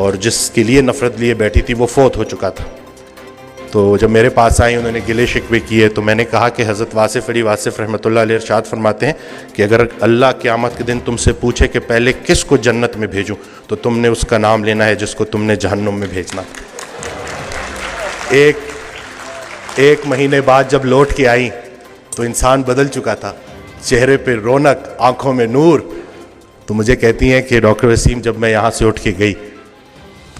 اور جس کے لیے نفرت لیے بیٹھی تھی وہ فوت ہو چکا تھا. تو جب میرے پاس آئی انہوں نے گلے شکوے کیے تو میں نے کہا کہ حضرت واصف علی واصف رحمۃ اللہ علیہ ارشاد فرماتے ہیں کہ اگر اللہ قیامت کے دن تم سے پوچھے کہ پہلے کس کو جنت میں بھیجوں تو تم نے اس کا نام لینا ہے جس کو تم نے جہنم میں بھیجنا. ایک مہینے بعد جب لوٹ کے آئیں تو انسان بدل چکا تھا, چہرے پہ رونق, آنکھوں میں نور. تو مجھے کہتی ہیں کہ ڈاکٹر وسیم جب میں یہاں سے اٹھ کے گئی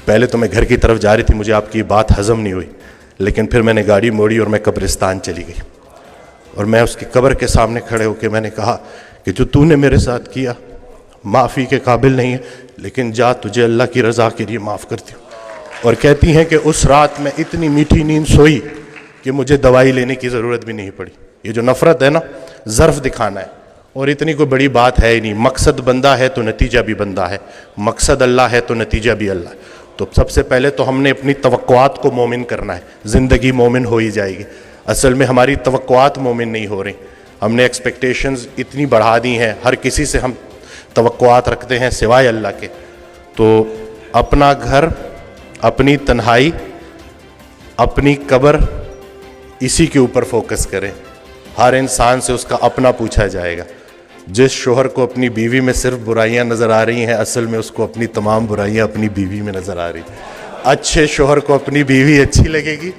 پہلے تو میں گھر کی طرف جا رہی تھی, مجھے آپ کی بات ہضم نہیں ہوئی, لیکن پھر میں نے گاڑی موڑی اور میں قبرستان چلی گئی اور میں اس کی قبر کے سامنے کھڑے ہو کے میں نے کہا کہ جو تو نے میرے ساتھ کیا معافی کے قابل نہیں ہے, لیکن جا تجھے اللہ کی رضا کے لیے معاف کرتی ہوں. اور کہتی ہیں کہ اس رات میں اتنی میٹھی نیند سوئی کہ مجھے دوائی لینے کی ضرورت بھی نہیں پڑی. یہ جو نفرت ہے نا, ظرف دکھانا ہے, اور اتنی کوئی بڑی بات ہے ہی نہیں. مقصد بندہ ہے تو نتیجہ بھی بندہ ہے, مقصد اللہ ہے تو نتیجہ بھی اللہ ہے. تو سب سے پہلے تو ہم نے اپنی توقعات کو مومن کرنا ہے, زندگی مومن ہو ہی جائے گی. اصل میں ہماری توقعات مومن نہیں ہو رہی, ہم نے ایکسپیکٹیشنز اتنی بڑھا دی ہیں, ہر کسی سے ہم توقعات رکھتے ہیں سوائے اللہ کے. تو اپنا گھر, اپنی تنہائی, اپنی قبر, اسی کے اوپر فوکس کریں. ہر انسان سے اس کا اپنا پوچھا جائے گا. جس شوہر کو اپنی بیوی میں صرف برائیاں نظر آ رہی ہیں اصل میں اس کو اپنی تمام برائیاں اپنی بیوی میں نظر آ رہی ہیں. اچھے شوہر کو اپنی بیوی اچھی لگے گی,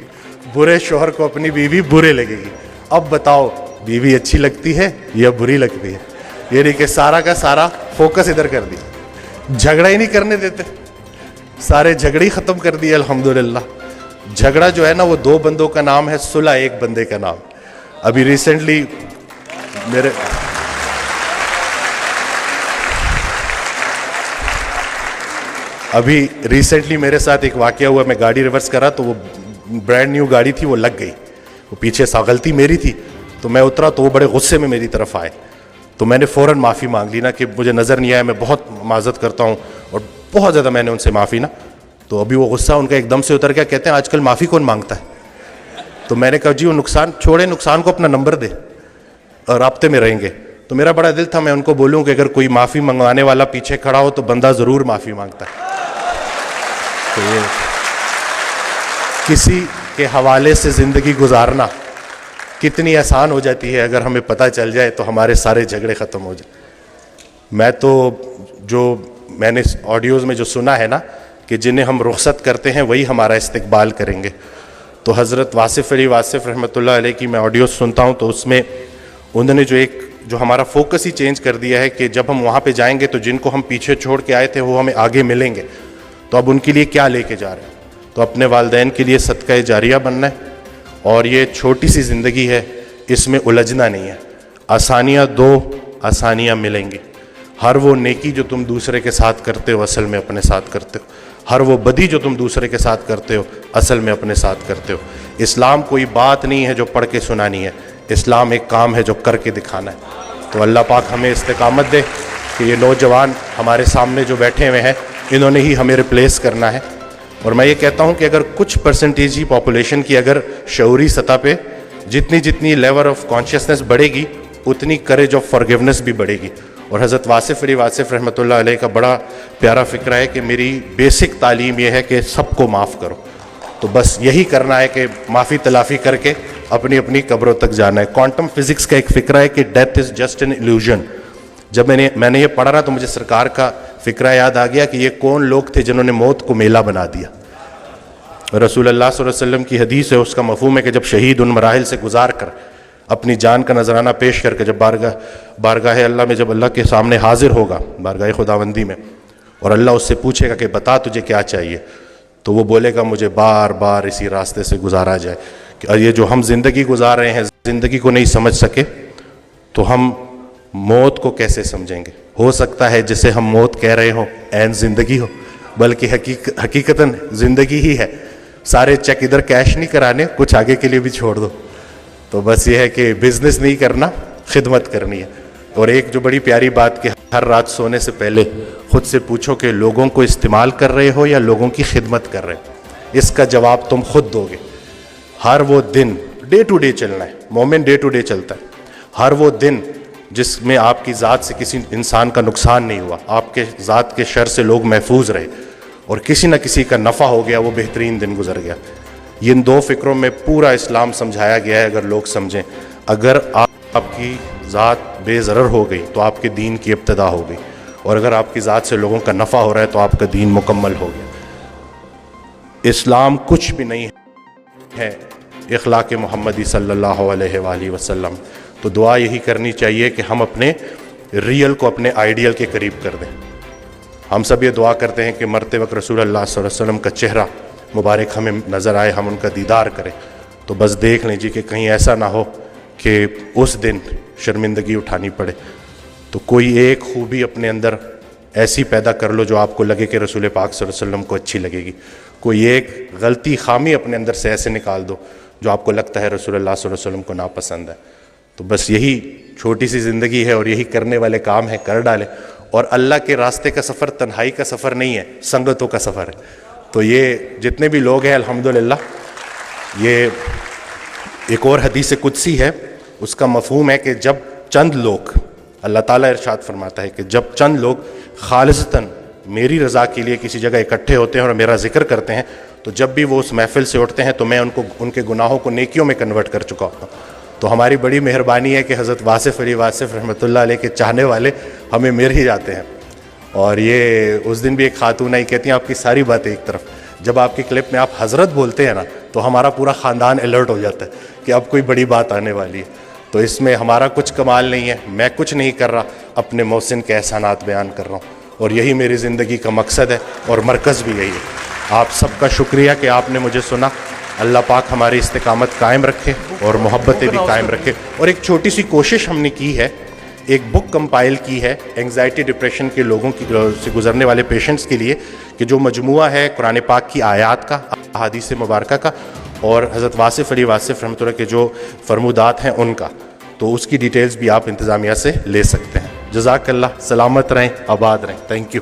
برے شوہر کو اپنی بیوی برے لگے گی. اب بتاؤ بیوی اچھی لگتی ہے یا بری لگتی ہے؟ یعنی کہ سارا کا سارا فوکس ادھر کر دی, جھگڑا ہی نہیں کرنے دیتے, سارے جھگڑے ختم کر دیے الحمدللہ. جھگڑا جو ہے نا وہ دو بندوں کا نام ہے, صلح ایک بندے کا نام. ابھی ریسنٹلی میرے ساتھ ایک واقعہ ہوا. میں گاڑی ریورس کرا تو وہ برانڈ نیو گاڑی تھی, وہ لگ گئی. وہ پیچھے سا غلطی میری تھی تو میں اترا تو وہ بڑے غصے میں میری طرف آئے. تو میں نے فوراً معافی مانگ لی نا کہ مجھے نظر نہیں آیا, میں بہت معذرت کرتا ہوں, اور بہت زیادہ میں نے ان سے معافی نا. تو ابھی وہ غصہ ان کا ایک دم سے اتر گیا. کہتے ہیں آج کل معافی کون مانگتا ہے؟ تو میں نے کہا جی وہ نقصان چھوڑے, نقصان کو اپنا نمبر دے اور رابطے میں رہیں گے. تو میرا بڑا دل تھا میں ان کو بولوں کہ اگر کوئی معافی منگوانے والا پیچھے کھڑا ہو تو بندہ ضرور معافی مانگتا ہے. تو یہ کسی کے حوالے سے زندگی گزارنا کتنی آسان ہو جاتی ہے اگر ہمیں پتہ چل جائے تو ہمارے سارے جھگڑے ختم ہو جائیں. میں نے آڈیوز میں جو سنا ہے نا کہ جنہیں ہم رخصت کرتے ہیں وہی ہمارا استقبال کریں گے. تو حضرت واصف علی واصف رحمۃ اللہ علیہ کی میں آڈیوز سنتا ہوں تو اس میں انہوں نے جو ہمارا فوکس ہی چینج کر دیا ہے کہ جب ہم وہاں پہ جائیں گے تو جن کو ہم پیچھے چھوڑ کے آئے تھے وہ ہمیں آگے ملیں گے. تو اب ان کے لیے کیا لے کے جا رہے ہیں؟ تو اپنے والدین کے لیے صدقہ جاریہ بننا ہے. اور یہ چھوٹی سی زندگی ہے, اس میں الجھنا نہیں ہے. آسانیاں دو, آسانیاں ملیں گی. ہر وہ نیکی جو تم دوسرے کے ساتھ کرتے ہو اصل میں اپنے ساتھ کرتے ہو. ہر وہ بدی جو تم دوسرے کے ساتھ کرتے ہو اصل میں اپنے ساتھ کرتے ہو. اسلام کوئی بات نہیں ہے جو پڑھ کے سنانی ہے, اسلام ایک کام ہے جو کر کے دکھانا ہے. تو اللہ پاک ہمیں استقامت دے کہ یہ نوجوان ہمارے سامنے جو بیٹھے ہوئے ہیں انہوں نے ہی ہمیں ریپلیس کرنا ہے. اور میں یہ کہتا ہوں کہ اگر کچھ پرسنٹیج ہی پاپولیشن کی اگر شعوری سطح پہ جتنی لیول آف کانشیسنس بڑھے گی اتنی کریج آف فارگیونیس بھی بڑھے گی. اور حضرت واصف علی واصف رحمۃ اللہ علیہ کا بڑا پیارا فکرہ ہے کہ میری بیسک تعلیم یہ ہے کہ سب کو معاف کرو. تو بس یہی کرنا ہے کہ معافی تلافی کر کے اپنی اپنی قبروں تک جانا ہے. کوانٹم فزکس کا ایک فکرہ ہے کہ death is just an illusion. جب میں نے یہ پڑھا نا تو مجھے سرکار کا فکرہ یاد آ گیا کہ یہ کون لوگ تھے جنہوں نے موت کو میلہ بنا دیا. رسول اللہ صلی اللہ علیہ وسلم کی حدیث ہے, اس کا مفہوم ہے کہ جب شہید ان مراحل سے گزار کر اپنی جان کا نذرانہ پیش کر کے جب بارگاہ اللہ میں جب اللہ کے سامنے حاضر ہوگا بارگاہ خداوندی میں, اور اللہ اس سے پوچھے گا کہ بتا تجھے کیا چاہیے, تو وہ بولے گا مجھے بار بار اسی راستے سے گزارا جائے. کہ یہ جو ہم زندگی گزار رہے ہیں زندگی کو نہیں سمجھ سکے تو ہم موت کو کیسے سمجھیں گے؟ ہو سکتا ہے جسے ہم موت کہہ رہے ہوں عین زندگی ہو, بلکہ حقیقتاً زندگی ہی ہے. سارے چیک ادھر کیش نہیں کرانے, کچھ آگے کے لیے بھی چھوڑ دو. تو بس یہ ہے کہ بزنس نہیں کرنا, خدمت کرنی ہے. اور ایک جو بڑی پیاری بات کہ ہر رات سونے سے پہلے خود سے پوچھو کہ لوگوں کو استعمال کر رہے ہو یا لوگوں کی خدمت کر رہے ہو. اس کا جواب تم خود دو گے. ہر وہ دن ڈے ٹو ڈے چلنا ہے, مومن ڈے ٹو ڈے چلتا ہے. ہر وہ دن جس میں آپ کی ذات سے کسی انسان کا نقصان نہیں ہوا, آپ کے ذات کے شر سے لوگ محفوظ رہے, اور کسی نہ کسی کا نفع ہو گیا, وہ بہترین دن گزر گیا. یہ ان 2 فکروں میں پورا اسلام سمجھایا گیا ہے. اگر لوگ سمجھیں, اگر آپ کی ذات بے ضرر ہو گئی تو آپ کے دین کی ابتدا ہو گئی, اور اگر آپ کی ذات سے لوگوں کا نفع ہو رہا ہے تو آپ کا دین مکمل ہو گیا. اسلام کچھ بھی نہیں ہے اخلاق محمدی صلی اللہ علیہ وآلہ وسلم. تو دعا یہی کرنی چاہیے کہ ہم اپنے ریئل کو اپنے آئیڈیل کے قریب کر دیں. ہم سب یہ دعا کرتے ہیں کہ مرتے وقت رسول اللہ صلی اللہ علیہ وسلم کا چہرہ مبارک ہمیں نظر آئے, ہم ان کا دیدار کریں. تو بس دیکھ لیں جی کہ کہیں ایسا نہ ہو کہ اس دن شرمندگی اٹھانی پڑے. تو کوئی ایک خوبی اپنے اندر ایسی پیدا کر لو جو آپ کو لگے کہ رسول پاک صلی اللہ علیہ وسلم کو اچھی لگے گی. کوئی ایک غلطی خامی اپنے اندر سے ایسے نکال دو جو آپ کو لگتا ہے رسول اللہ صلی اللہ علیہ وسلم کو ناپسند ہے. تو بس یہی چھوٹی سی زندگی ہے اور یہی کرنے والے کام ہے, کر ڈالیں. اور اللہ کے راستے کا سفر تنہائی کا سفر نہیں ہے, سنگتوں کا سفر ہے. تو یہ جتنے بھی لوگ ہیں الحمدللہ, یہ ایک اور حدیث قدسی ہے, اس کا مفہوم ہے کہ جب چند لوگ, اللہ تعالیٰ ارشاد فرماتا ہے کہ جب چند لوگ خالصتاً میری رضا کے لیے کسی جگہ اکٹھے ہوتے ہیں اور میرا ذکر کرتے ہیں, تو جب بھی وہ اس محفل سے اٹھتے ہیں تو میں ان کے گناہوں کو نیکیوں میں کنورٹ کر چکا ہوں. تو ہماری بڑی مہربانی ہے کہ حضرت واصف علی واصف رحمۃ اللہ علیہ کے چاہنے والے ہمیں مل ہی جاتے ہیں. اور یہ اس دن بھی ایک خاتون آئی, کہتی ہیں آپ کی ساری باتیں ایک طرف, جب آپ کی کلپ میں آپ حضرت بولتے ہیں نا تو ہمارا پورا خاندان الرٹ ہو جاتا ہے کہ اب کوئی بڑی بات آنے والی ہے. تو اس میں ہمارا کچھ کمال نہیں ہے, میں کچھ نہیں کر رہا, اپنے محسن کے احسانات بیان کر رہا ہوں, اور یہی میری زندگی کا مقصد ہے اور مرکز بھی یہی ہے. آپ سب کا شکریہ کہ آپ نے مجھے سنا. اللہ پاک ہماری استقامت قائم رکھے اور محبتیں بھی قائم رکھے. اور ایک چھوٹی سی کوشش ہم نے کی ہے, ایک بک کمپائل کی ہے اینگزائٹی ڈپریشن کے لوگوں کی سے گزرنے والے پیشنٹس کے لیے, کہ جو مجموعہ ہے قرآن پاک کی آیات کا, احادیث مبارکہ کا, اور حضرت واصف علی واصف رحمۃ اللہ کے جو فرمودات ہیں ان کا. تو اس کی ڈیٹیلز بھی آپ انتظامیہ سے لے سکتے ہیں. جزاک اللہ, سلامت رہیں, آباد رہیں. Thank you.